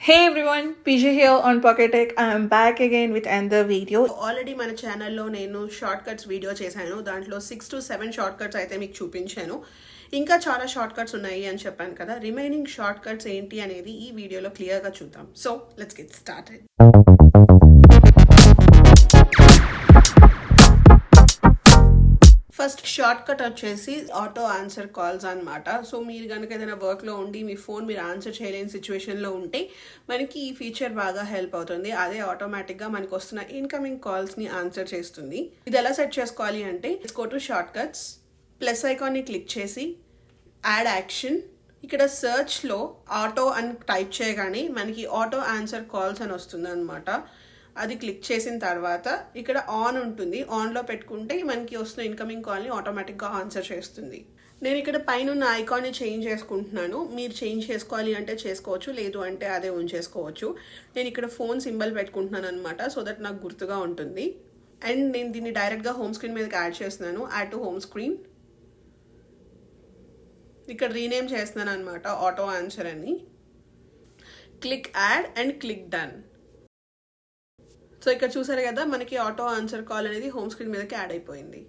Hey everyone, PJ here on PocketTech. I am back again with another video. Already మన ఛానల్లో నేను short cuts video చేశాను. దాంట్లో 6 to 7 short cuts అయితే మీకు చూపించాను. ఇంకా చాలా షార్ట్ కట్స్ ఉన్నాయి అని చెప్పాను కదా. రిమైనింగ్ షార్ట్ కట్స్ ఏంటి అనేది ఈ వీడియోలో క్లియర్గా చూద్దాం. So let's get started. First short cut వచ్చేసి ఆటో ఆన్సర్ కాల్స్ అనమాట. సో మీరు కనుక ఏదైనా వర్క్లో ఉండి మీ ఫోన్ మీరు ఆన్సర్ చేయలేని సిచ్యువేషన్లో ఉంటే మనకి ఈ ఫీచర్ బాగా హెల్ప్ అవుతుంది. అదే ఆటోమేటిక్గా మనకు వస్తున్న ఇన్కమింగ్ కాల్స్ని ఆన్సర్ చేస్తుంది. ఇది ఎలా సెట్ చేసుకోవాలి అంటే go to short cuts, plus ఐకాన్ని క్లిక్ చేసి యాడ్ యాక్షన్, ఇక్కడ సర్చ్లో ఆటో అని టైప్ చేయగానే మనకి ఆటో ఆన్సర్ కాల్స్ అని వస్తుంది అనమాట. అది క్లిక్ చేసిన తర్వాత ఇక్కడ ఆన్ ఉంటుంది. ఆన్లో పెట్టుకుంటే మనకి వస్తున్న ఇన్కమింగ్ కాల్ని ఆటోమేటిక్గా ఆన్సర్ చేస్తుంది. నేను ఇక్కడ పైన ఉన్న ఐకాన్ని చేంజ్ చేసుకుంటున్నాను. మీరు చేంజ్ చేసుకోవాలి అంటే చేసుకోవచ్చు, లేదు అంటే అదే ఉంచేసుకోవచ్చు. నేను ఇక్కడ ఫోన్ సింబల్ పెట్టుకుంటున్నాను అనమాట, సో దట్ నాకు గుర్తుగా ఉంటుంది. అండ్ నేను దీన్ని డైరెక్ట్గా హోమ్ స్క్రీన్ మీదకి యాడ్ చేస్తున్నాను. Add to home screen. ఇక్కడ రీనేమ్ చేస్తున్నాను అనమాట ఆటో ఆన్సర్ అని. Click add and click done. So ఇక్కడ చూసారు కదా, మనకి ఆటో ఆన్సర్ కాల్ అనేది హోమ్ స్క్రీన్ మీదకి యాడ్ అయిపోయింది.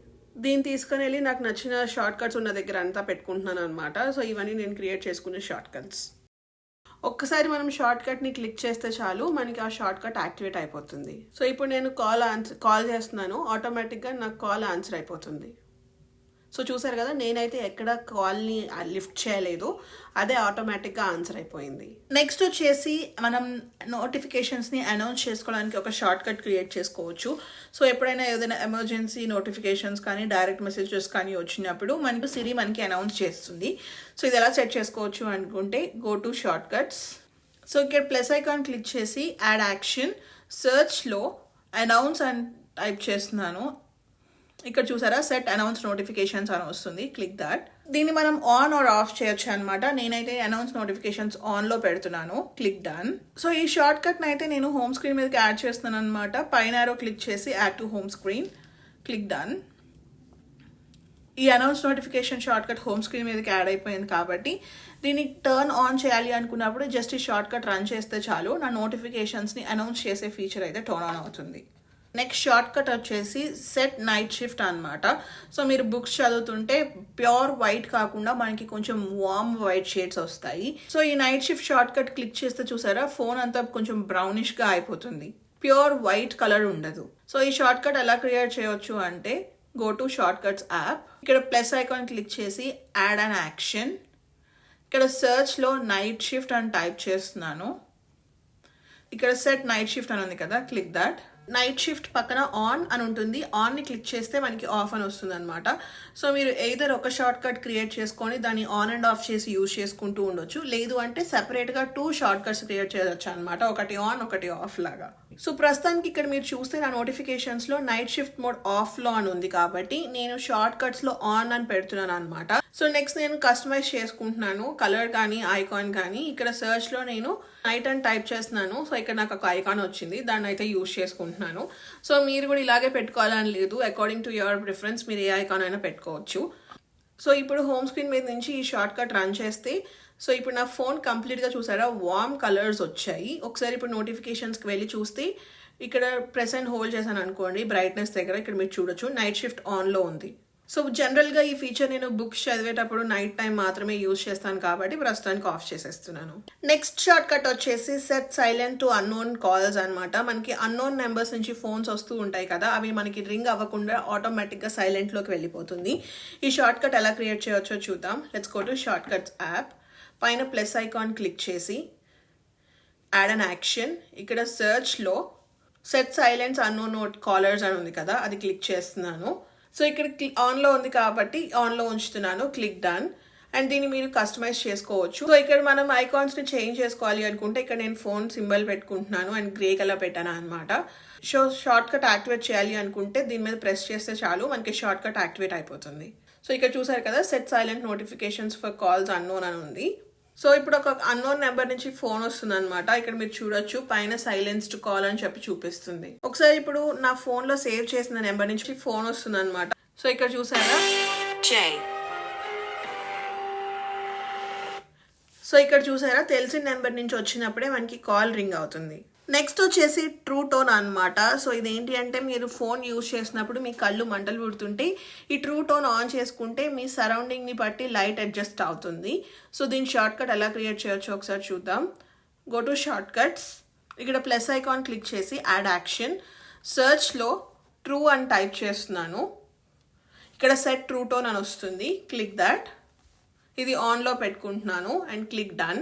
దీన్ని తీసుకుని వెళ్ళి నాకు నచ్చిన షార్ట్ కట్స్ ఉన్న దగ్గర అంతా పెట్టుకుంటున్నాను అనమాట. సో ఇవన్నీ నేను క్రియేట్ చేసుకునే షార్ట్ కట్స్. ఒక్కసారి మనం షార్ట్ కట్ని క్లిక్ చేస్తే చాలు మనకి ఆ షార్ట్ కట్ యాక్టివేట్ అయిపోతుంది. సో ఇప్పుడు నేను కాల్ చేస్తున్నాను, ఆటోమేటిక్గా నాకు కాల్ ఆన్సర్ అయిపోతుంది. సో చూసారు కదా, నేనైతే ఎక్కడ కాల్ని లిఫ్ట్ చేయలేదు, అదే ఆటోమేటిక్గా ఆన్సర్ అయిపోయింది. నెక్స్ట్ వచ్చేసి మనం నోటిఫికేషన్స్ని అనౌన్స్ చేసుకోవడానికి ఒక షార్ట్ కట్ క్రియేట్ చేసుకోవచ్చు. సో ఎప్పుడైనా ఏదైనా ఎమర్జెన్సీ నోటిఫికేషన్స్ కానీ డైరెక్ట్ మెసేజెస్ కానీ వచ్చినప్పుడు మనకు సిరి మనకి అనౌన్స్ చేస్తుంది. సో ఇది ఎలా సెట్ చేసుకోవచ్చు అనుకుంటే go to short cuts. So ఇక్కడ ప్లస్ ఐకాన్ క్లిక్ చేసి యాడ్ యాక్షన్, సర్చ్లో అనౌన్స్ అని టైప్ చేస్తున్నాను. ఇక్కడ చూసారా, సెట్ అనౌన్స్ నోటిఫికేషన్స్ అని వస్తుంది. Click that. దీన్ని మనం ఆన్ ఆర్ ఆఫ్ చేయొచ్చు అనమాట. నేనైతే అనౌన్స్ నోటిఫికేషన్స్ ఆన్లో పెడుతున్నాను. Click done. సో ఈ షార్ట్ కట్ని అయితే నేను హోమ్ స్క్రీన్ మీదకి యాడ్ చేస్తున్నాను అనమాట. పైన ఆరో క్లిక్ చేసి add to home screen. Click done. ఈ announce notification shortcut home screen మీదకి యాడ్ అయిపోయింది కాబట్టి దీన్ని టర్న్ ఆన్ చేయాలి అనుకున్నప్పుడు జస్ట్ ఈ షార్ట్ కట్ రన్ చేస్తే చాలు నా నోటిఫికేషన్స్ని అనౌన్స్ చేసే ఫీచర్ అయితే టర్న్ ఆన్ అవుతుంది. నెక్స్ట్ షార్ట్ కట్ వచ్చేసి సెట్ నైట్ షిఫ్ట్ అనమాట. సో మీరు బుక్స్ చదువుతుంటే ప్యూర్ వైట్ కాకుండా మనకి కొంచెం వార్మ్ వైట్ షేడ్స్ వస్తాయి. సో ఈ night shift short cut click చేస్తే చూసారా, ఫోన్ అంతా కొంచెం బ్రౌనిష్గా అయిపోతుంది, ప్యూర్ వైట్ కలర్ ఉండదు. సో ఈ షార్ట్ కట్ ఎలా క్రియేట్ చేయవచ్చు అంటే go to short cuts app. ఇక్కడ ప్లస్ ఐకాన్ క్లిక్ చేసి యాడ్ అన్ యాక్షన్. ఇక్కడ సర్చ్లో నైట్ షిఫ్ట్ అని టైప్ చేస్తున్నాను. ఇక్కడ సెట్ నైట్ షిఫ్ట్ అని ఉంది కదా, క్లిక్ దాట్. నైట్ షిఫ్ట్ పక్కన ఆన్ అని ఉంటుంది. ఆన్ని క్లిక్ చేస్తే మనకి ఆఫ్ అని వస్తుంది అనమాట. సో మీరు ఎయిదర్ ఒక షార్ట్ కట్ క్రియేట్ చేసుకొని దాన్ని ఆన్ అండ్ ఆఫ్ చేసి యూజ్ చేసుకుంటూ ఉండొచ్చు, లేదు అంటే సెపరేట్గా 2 షార్ట్ కట్స్ క్రియేట్ చేయొచ్చు అనమాట, ఒకటి ఆన్ ఒకటి ఆఫ్ లాగా. సో ప్రస్తుతానికి ఇక్కడ మీరు చూస్తే నా నోటిఫికేషన్స్లో నైట్ షిఫ్ట్ మోడ్ ఆఫ్లో అని ఉంది కాబట్టి నేను షార్ట్ కట్స్లో ఆన్ అని పెడుతున్నాను అనమాట. సో నెక్స్ట్ నేను కస్టమైజ్ చేసుకుంటున్నాను కలర్ కానీ ఐకాన్ కానీ. ఇక్కడ సర్చ్లో నేను నైట్ అని టైప్ చేస్తున్నాను. సో ఇక్కడ నాకు ఒక ఐకాన్ వచ్చింది, దాన్ని అయితే యూజ్ చేసుకుంటున్నాను. సో మీరు కూడా ఇలాగే పెట్టుకోవాలని లేదు, అకార్డింగ్ టు యువర్ ప్రిఫరెన్స్ మీరు ఏ ఐకాన్ అయినా పెట్టుకోవచ్చు. సో ఇప్పుడు హోమ్ స్క్రీన్ మీద నుంచి ఈ షార్ట్ కట్ రన్ చేస్తే సో ఇప్పుడు నా ఫోన్ కంప్లీట్గా చూసారా వార్మ్ కలర్స్ వచ్చాయి. ఒకసారి ఇప్పుడు నోటిఫికేషన్స్కి వెళ్ళి చూస్తే ఇక్కడ ప్రెస్ అండ్ హోల్డ్ చేశాను అనుకోండి, బ్రైట్నెస్ దగ్గర ఇక్కడ మీరు చూడొచ్చు నైట్ షిఫ్ట్ ఆన్లో ఉంది. సో జనరల్గా ఈ ఫీచర్ నేను బుక్స్ చదివేటప్పుడు నైట్ టైం మాత్రమే యూజ్ చేస్తాను కాబట్టి ప్రస్తుతానికి ఆఫ్ చేసేస్తున్నాను. నెక్స్ట్ షార్ట్ కట్ వచ్చేసి set silent to unknown calls అనమాట. మనకి అన్నోన్ నెంబర్స్ నుంచి ఫోన్స్ వస్తూ ఉంటాయి కదా, అవి మనకి రింగ్ అవ్వకుండా ఆటోమేటిక్గా సైలెంట్లోకి వెళ్ళిపోతుంది. ఈ షార్ట్ కట్ ఎలా క్రియేట్ చేయవచ్చో చూద్దాం. Let's go to short cuts app. పైన ప్లస్ ఐకాన్ క్లిక్ చేసి యాడ్ అన్ యాక్షన్. ఇక్కడ సర్చ్లో సెట్ సైలెంట్స్ అన్నోన్ కాలర్స్ అని ఉంది కదా, అది క్లిక్ చేస్తున్నాను. సో ఇక్కడ ఆన్లో ఉంది కాబట్టి ఆన్లో ఉంచుతున్నాను. Click done. అండ్ దీన్ని మీరు కస్టమైజ్ చేసుకోవచ్చు. సో ఇక్కడ మనం ఐకాన్స్ని చేంజ్ చేసుకోవాలి అనుకుంటే ఇక్కడ నేను ఫోన్ సింబల్ పెట్టుకుంటున్నాను అండ్ గ్రే కలర్ పెట్టాను అనమాట. సో షార్ట్ కట్ యాక్టివేట్ చేయాలి అనుకుంటే దీని మీద ప్రెస్ చేస్తే చాలు మనకి షార్ట్ కట్ యాక్టివేట్ అయిపోతుంది. సో ఇక్కడ చూసారు కదా, set silent notifications for calls unknown అని ఉంది. సో ఇప్పుడు ఒక అన్నోన్ నెంబర్ నుంచి ఫోన్ వస్తుంది అనమాట. ఇక్కడ మీరు చూడొచ్చు పైన సైలెన్స్డ్ కాల్ అని చెప్పి చూపిస్తుంది. ఒకసారి ఇప్పుడు నా ఫోన్లో సేవ్ చేసిన నెంబర్ నుంచి ఫోన్ వస్తుంది అనమాట. సో ఇక్కడ చూసారా, సో ఇక్కడ చూసారా తెలిసిన నెంబర్ నుంచి వచ్చినప్పుడే మనకి కాల్ రింగ్ అవుతుంది. నెక్స్ట్ వచ్చేసి ట్రూ టోన్ అనమాట. సో ఇదేంటి అంటే మీరు ఫోన్ యూజ్ చేసినప్పుడు మీ కళ్ళు మంటలు పుడుతుంటే ఈ ట్రూ టోన్ ఆన్ చేసుకుంటే మీ సరౌండింగ్ని బట్టి లైట్ అడ్జస్ట్ అవుతుంది. సో దీని షార్ట్ కట్ ఎలా క్రియేట్ చేయొచ్చో ఒకసారి చూద్దాం. గో టు షార్ట్ కట్స్, ఇక్కడ ప్లస్ ఐకాన్ క్లిక్ చేసి యాడ్ యాక్షన్, సర్చ్లో ట్రూ అని టైప్ చేస్తున్నాను. ఇక్కడ సెట్ ట్రూ టోన్ అని వస్తుంది, క్లిక్ దట్. ఇది ఆన్లో పెట్టుకుంటున్నాను and click done.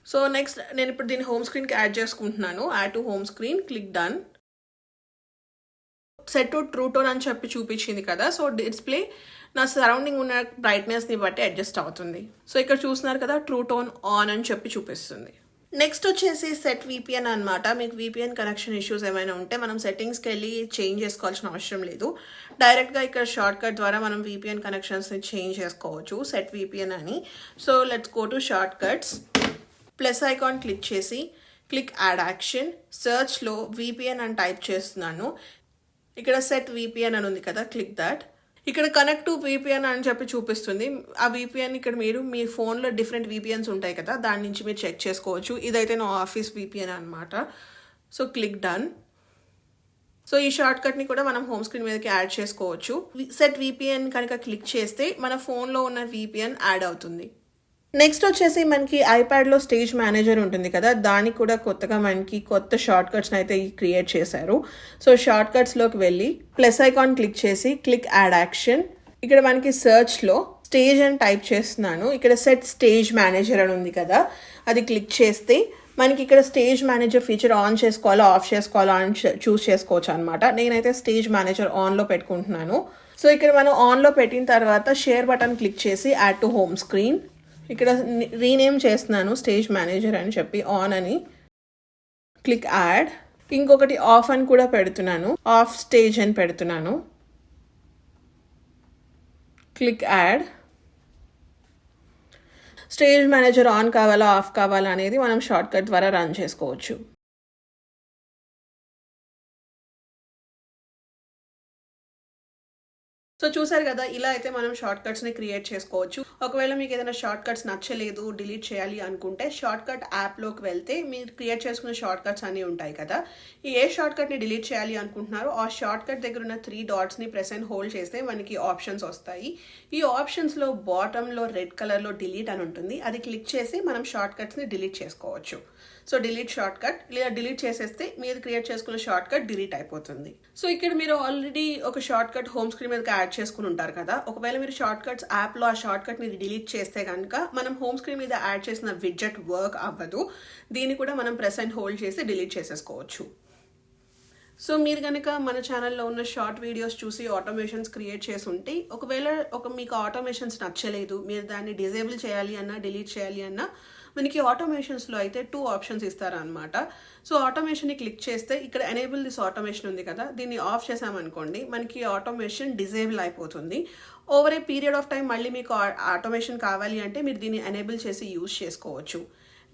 So next నేను ఇప్పుడు దీన్ని హోమ్ స్క్రీన్కి యాడ్ చేసుకుంటున్నాను. Add to home screen, click done. Set to true tone అని చెప్పి చూపించింది కదా. సో డిస్ప్లే నా సరౌండింగ్ ఉన్న బ్రైట్నెస్ని బట్టి అడ్జస్ట్ అవుతుంది. సో ఇక్కడ చూస్తున్నారు కదా ట్రూ టోన్ ఆన్ అని చెప్పి చూపిస్తుంది. నెక్స్ట్ వచ్చేసి సెట్ VPN అనమాట. మీకు VPN కనెక్షన్ ఇష్యూస్ ఏమైనా ఉంటే మనం సెట్టింగ్స్కి వెళ్ళి చేంజ్ చేసుకోవాల్సిన అవసరం లేదు. డైరెక్ట్గా ఇక్కడ షార్ట్ కట్ ద్వారా మనం VPN కనెక్షన్స్ని చేంజ్ చేసుకోవచ్చు, సెట్ VPN అని. So let's go to short cuts, plus icon click చేసి క్లిక్ యాడ్ యాక్షన్, సర్చ్లో VPN అని టైప్ చేస్తున్నాను. ఇక్కడ సెట్ VPN అని ఉంది కదా, క్లిక్ దట్. ఇక్కడ కనెక్ట్ టు VPN అని చెప్పి చూపిస్తుంది. ఆ VPN ఇక్కడ మీరు మీ ఫోన్లో డిఫరెంట్ VPNs ఉంటాయి కదా, దాని నుంచి మీరు చెక్ చేసుకోవచ్చు. ఇదైతే నా ఆఫీస్ VPN అనమాట. So click done. సో ఈ షార్ట్ కట్ని కూడా మనం హోమ్ స్క్రీన్ మీదకి యాడ్ చేసుకోవచ్చు. సెట్ VPN కనుక క్లిక్ చేస్తే మన ఫోన్లో ఉన్న VPN యాడ్ అవుతుంది. నెక్స్ట్ వచ్చేసి మనకి ఐప్యాడ్లో స్టేజ్ మేనేజర్ ఉంటుంది కదా, దానికి కూడా కొత్తగా మనకి కొత్త షార్ట్ కట్స్ని అయితే క్రియేట్ చేశారు. సో షార్ట్ కట్స్లోకి వెళ్ళి ప్లస్ ఐకాన్ క్లిక్ చేసి క్లిక్ యాడ్ యాక్షన్, ఇక్కడ మనకి సర్చ్లో స్టేజ్ అని టైప్ చేస్తున్నాను. ఇక్కడ సెట్ స్టేజ్ మేనేజర్ అని ఉంది కదా, అది క్లిక్ చేస్తే మనకి ఇక్కడ స్టేజ్ మేనేజర్ ఫీచర్ ఆన్ చేసుకోవాలా ఆఫ్ చేసుకోవాలా అని చూస్ చేసుకోవచ్చు అనమాట. నేనైతే స్టేజ్ మేనేజర్ ఆన్లో పెట్టుకుంటున్నాను. సో ఇక్కడ మనం ఆన్లో పెట్టిన తర్వాత షేర్ బటన్ క్లిక్ చేసి యాడ్ టు హోమ్ స్క్రీన్, ఇక్కడ రీనేమ్ చేస్తున్నాను స్టేజ్ మేనేజర్ అని చెప్పి ఆన్ అని, క్లిక్ యాడ్. ఇంకొకటి ఆఫ్ అని కూడా పెడుతున్నాను, ఆఫ్ స్టేజ్ అని పెడుతున్నాను, click add. Stage manager on కావాలా ఆఫ్ కావాలా అనేది మనం షార్ట్ కట్ ద్వారా రన్ చేసుకోవచ్చు. సో చూసారు కదా, ఇలా అయితే మనం షార్ట్ కట్స్ని క్రియేట్ చేసుకోవచ్చు. ఒకవేళ మీకు ఏదైనా షార్ట్ కట్స్ నచ్చలేదు, డిలీట్ చేయాలి అనుకుంటే షార్ట్ కట్ యాప్లోకి వెళ్తే మీరు క్రియేట్ చేసుకున్న షార్ట్ కట్స్ అన్నీ ఉంటాయి కదా. ఏ షార్ట్ కట్ని డిలీట్ చేయాలి అనుకుంటున్నారో ఆ షార్ట్ కట్ దగ్గర ఉన్న 3 డాట్స్ని ప్రెస్ అండ్ హోల్డ్ చేస్తే మనకి ఆప్షన్స్ వస్తాయి. ఈ ఆప్షన్స్లో బాటంలో రెడ్ కలర్లో డిలీట్ అని ఉంటుంది, అది క్లిక్ చేసి మనం షార్ట్ కట్స్ని డిలీట్ చేసుకోవచ్చు. సో డిలీట్ షార్ట్ కట్, ఇలా డిలీట్ చేసేస్తే మీరు క్రియేట్ చేసుకున్న షార్ట్ కట్ డిలీట్ అయిపోతుంది. సో ఇక్కడ మీరు ఆల్రెడీ ఒక షార్ట్ కట్ హోమ్ స్క్రీన్ మీదకి యాడ్ చేసుకుని ఉంటారు కదా. ఒకవేళ మీరు షార్ట్ కట్స్ యాప్లో ఆ షార్ట్ కట్ని డిలీట్ చేస్తే కనుక మనం హోమ్ స్క్రీన్ మీద యాడ్ చేసిన విడ్జెట్ వర్క్ అవ్వదు. దీన్ని కూడా మనం ప్రెస్ అండ్ హోల్డ్ చేసి డిలీట్ చేసేసుకోవచ్చు. సో మీరు కనుక మన ఛానల్లో ఉన్న షార్ట్ వీడియోస్ చూసి ఆటోమేషన్స్ క్రియేట్ చేసి ఉంటే, ఒకవేళ మీకు ఆటోమేషన్స్ నచ్చలేదు, మీరు దాన్ని డిజేబుల్ చేయాలి అన్నా డిలీట్ చేయాలి అన్నా మనకి ఆటోమేషన్స్లో అయితే 2 ఆప్షన్స్ ఇస్తారనమాట. సో ఆటోమేషన్ని క్లిక్ చేస్తే ఇక్కడ ఎనేబుల్ దిస్ ఆటోమేషన్ ఉంది కదా, దీన్ని ఆఫ్ చేసామనుకోండి మనకి ఆటోమేషన్ డిజేబుల్ అయిపోతుంది. Over a period of time మళ్ళీ మీకు ఆటోమేషన్ కావాలి అంటే మీరు దీన్ని ఎనేబుల్ చేసి యూజ్ చేసుకోవచ్చు.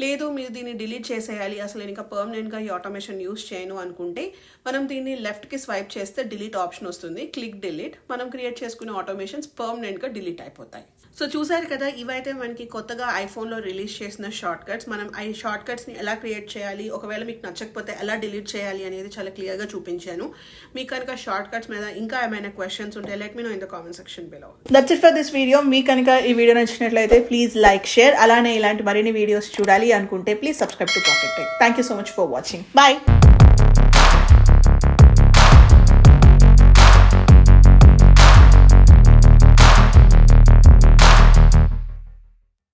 లేదు మీరు దీన్ని డిలీట్ చేసేయాలి, అసలు ఇంకా పర్మనెంట్గా ఈ ఆటోమేషన్ యూజ్ చేయను అనుకుంటే మనం దీన్ని లెఫ్ట్కి స్వైప్ చేస్తే డిలీట్ ఆప్షన్ వస్తుంది, క్లిక్ డిలీట్. మనం క్రియేట్ చేసుకునే ఆటోమేషన్స్ పర్మనెంట్గా డిలీట్ అయిపోతాయి. సో చూసారు కదా, ఇవైతే మనకి కొత్తగా ఐఫోన్లో రిలీజ్ చేసిన షార్ట్ కట్స్. మనం ఈ షార్ట్ కట్స్ని ఎలా క్రియేట్ చేయాలి, ఒకవేళ మీకు నచ్చకపోతే ఎలా డిలీట్ చేయాలి అనేది చాలా క్లియర్గా చూపించాను. మీకు కనుక షార్ట్ కట్స్ మీద ఇంకా ఏమైనా క్వశ్చన్స్ ఉంటే let me know in the comment section below. That's it for this video. మీకు కనుక ఈ వీడియో నచ్చినట్లయితే ప్లీజ్ లైక్, షేర్. అలానే ఇలాంటి మరిన్ని వీడియోస్ చూడాలి అనుకుంటే please subscribe to PocketTech. Thank you so much for watching. Bye.